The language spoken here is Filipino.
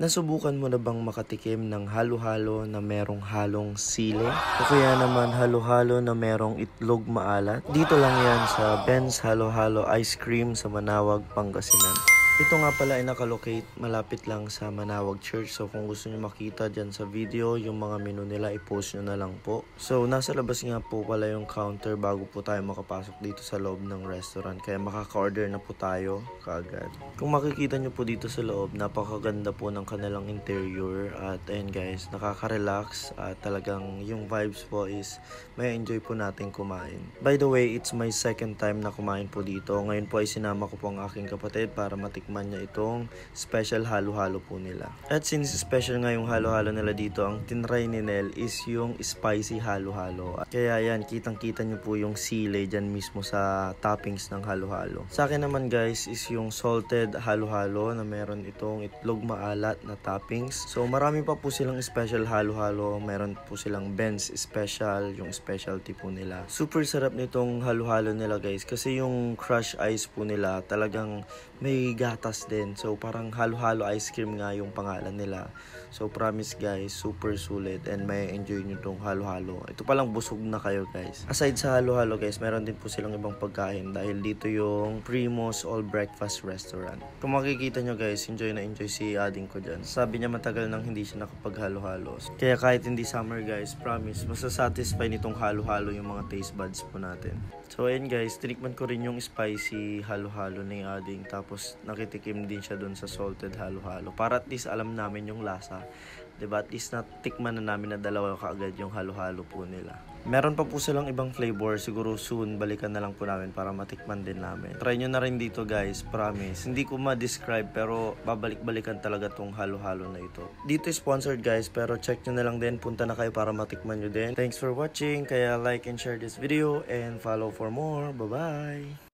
Nasubukan mo na bang makatikim ng halo-halo na merong halong sili? O kaya naman halo-halo na merong itlog maalat? Dito lang yan sa Ben's Halo-Halo Ice Cream sa Manawag, Pangasinan. Ito nga pala ay nakalocate malapit lang sa Manawag Church. So kung gusto nyo makita dyan sa video, yung mga menu nila, i-post nyo na lang po. So nasa labas nga po pala yung counter bago po tayo makapasok dito sa loob ng restaurant. Kaya makaka-order na po tayo kaagad. Kung makikita nyo po dito sa loob, napakaganda po ng kanilang interior. At ayun guys, nakaka-relax. At talagang yung vibes po is may enjoy po natin kumain. By the way, it's my second time na kumain po dito. Ngayon po ay sinama ko po ang aking kapatid para matikman niya itong special halo-halo po nila. At since special nga yung halo-halo nila dito, ang tinry ni Nel is yung spicy halo-halo. Kaya yan, kitang-kita nyo po yung sili dyan mismo sa toppings ng halo-halo. Sa akin naman guys is yung salted halo-halo na meron itong itlog maalat na toppings. So marami pa po silang special halo-halo. Meron po silang Ben's special, yung specialty po nila. Super sarap nitong halo-halo nila guys kasi yung crush ice po nila talagang may gatas din. So parang halo-halo ice cream nga yung pangalan nila. So promise guys, super sulit and may enjoy nyo tong halo-halo. Ito palang busog na kayo guys. Aside sa halo-halo guys, meron din po silang ibang pagkain dahil dito yung Primo's All Breakfast Restaurant. Kung makikita nyo guys, enjoy na enjoy si ading ko dyan. Sabi niya matagal nang hindi siya nakapaghalo-halo. Kaya kahit hindi summer guys, promise, masasatisfy nitong halo-halo yung mga taste buds po natin. So ayun guys, tinikman ko rin yung spicy halo-halo ni ading. Tapos nakitikim din siya dun sa salted halo-halo. Para at least alam namin yung lasa. Diba? At least natikman na namin na dalawa kaagad yung halo-halo po nila. Meron pa po silang ibang flavor. Siguro soon, balikan na lang po namin para matikman din namin. Try nyo na rin dito guys, promise. Hindi ko ma-describe pero babalik-balikan talaga tong halo-halo na ito. Dito sponsored guys, pero check nyo na lang din. Punta na kayo para matikman nyo din. Thanks for watching. Kaya like and share this video and follow for more. Bye-bye!